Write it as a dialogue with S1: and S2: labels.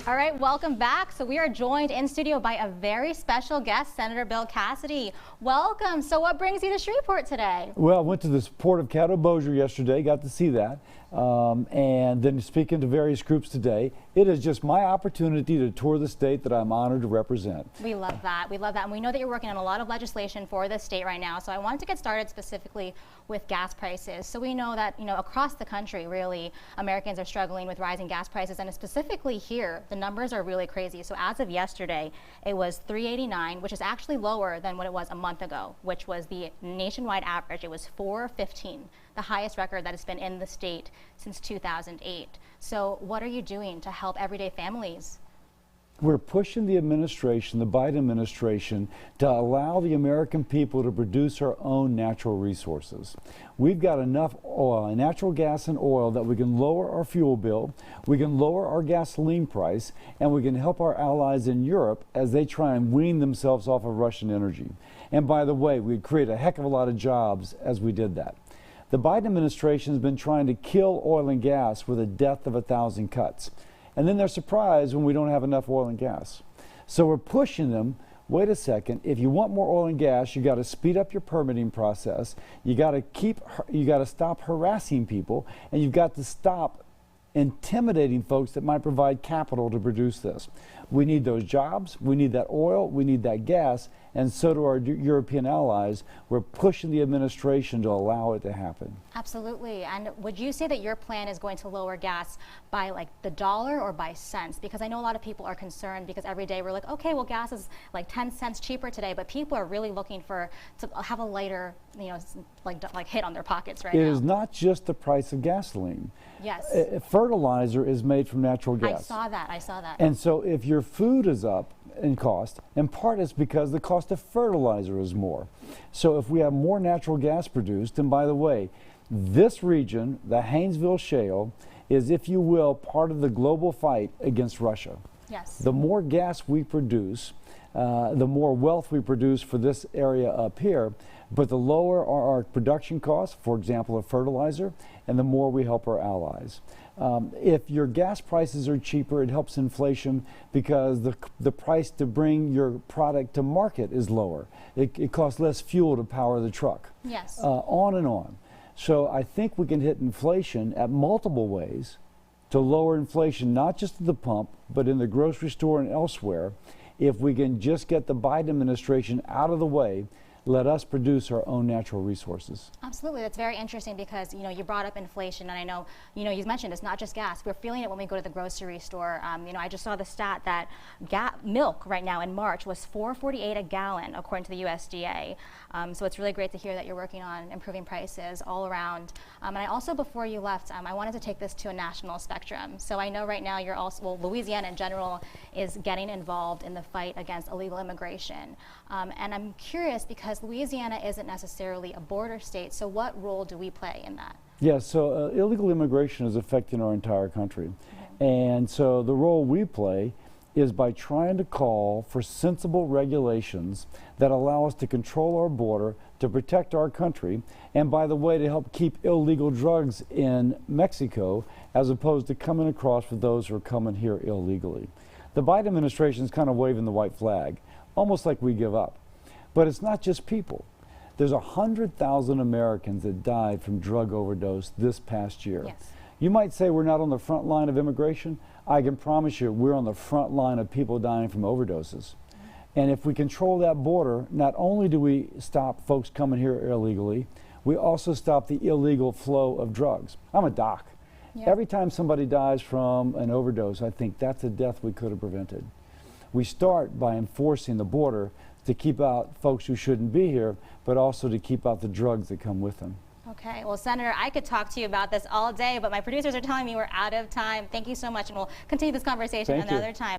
S1: All right, welcome back. So we are joined in studio by a very special guest, Senator Bill Cassidy. Welcome. So what brings you to Shreveport today?
S2: Well, I went to the Port of Caddo Bossier yesterday, got to see that, and then speaking to various groups today. It is just my opportunity to tour the state that I'm honored to represent.
S1: We love that. We love that. And we know that you're working on a lot of legislation for the state right now. So I wanted to get started specifically with gas prices. So we know that, across the country, really, Americans are struggling with rising gas prices. And specifically here, the numbers are really crazy. So as of yesterday, it was $3.89, which is actually lower than what it was a month ago, which was the nationwide average. It was $4.15, the highest record that has been in the state since 2008. So what are you doing to help everyday families?
S2: We're pushing the administration, the Biden administration, to allow the American people to produce our own natural resources. We've got enough oil, natural gas and oil, that we can lower our fuel bill, we can lower our gasoline price, and we can help our allies in Europe as they try and wean themselves off of Russian energy. And by the way, we'd create a heck of a lot of jobs as we did that. The Biden administration has been trying to kill oil and gas with a death of 1,000 cuts. And then they're surprised when we don't have enough oil and gas. So we're pushing them. Wait a second, if you want more oil and gas, you got to speed up your permitting process. You got to stop harassing people, and you've got to stop intimidating folks that might provide capital to produce this. We need those jobs, we need that oil, we need that gas, and so do our European allies. We're pushing the administration to allow it to happen.
S1: Absolutely. And would you say that your plan is going to lower gas by like the dollar or by cents? Because I know a lot of people are concerned because every day we're like, okay, well, gas is like 10 cents cheaper today, but people are really looking to have a lighter, like hit on their pockets right now.
S2: It is not just the price of gasoline.
S1: Yes.
S2: Fertilizer is made from natural gas.
S1: I saw that.
S2: And so if your food is up in cost, in part it's because the cost of fertilizer is more. So if we have more natural gas produced, and by the way, this region, the Haynesville Shale, is, if you will, part of the global fight against Russia.
S1: Yes.
S2: The more gas we produce, the more wealth we produce for this area up here, but the lower our production costs, for example, of fertilizer, and the more we help our allies. If your gas prices are cheaper, it helps inflation because the price to bring your product to market is lower. It costs less fuel to power the truck.
S1: Yes.
S2: On and on. So I think we can hit inflation at multiple ways to lower inflation, not just at the pump, but in the grocery store and elsewhere. If we can just get the Biden administration out of the way, let us produce our own natural resources.
S1: Absolutely. That's very interesting because, you brought up inflation, and I know, you mentioned it's not just gas. We're feeling it when we go to the grocery store. I just saw the stat that milk right now in March was $4.48 a gallon, according to the USDA. So it's really great to hear that you're working on improving prices all around. And I also, before you left, I wanted to take this to a national spectrum. So I know right now you're also, well, Louisiana in general is getting involved in the fight against illegal immigration. And I'm curious because Louisiana isn't necessarily a border state, so what role do we play in that?
S2: Yeah, so illegal immigration is affecting our entire country. And so the role we play is by trying to call for sensible regulations that allow us to control our border, to protect our country, and by the way, to help keep illegal drugs in Mexico as opposed to coming across with those who are coming here illegally. The Biden administration is kind of waving the white flag, almost like we give up. But it's not just people. There's 100,000 Americans that died from drug overdose this past year.
S1: Yes.
S2: You might say we're not on the front line of immigration. I can promise you we're on the front line of people dying from overdoses. And if we control that border, not only do we stop folks coming here illegally, we also stop the illegal flow of drugs. I'm a doc. Yeah. Every time somebody dies from an overdose, I think that's a death we could have prevented. We start by enforcing the border to keep out folks who shouldn't be here, but also to keep out the drugs that come with them.
S1: Okay, well, Senator, I could talk to you about this all day, but my producers are telling me we're out of time. Thank you so much, and we'll continue this conversation another time.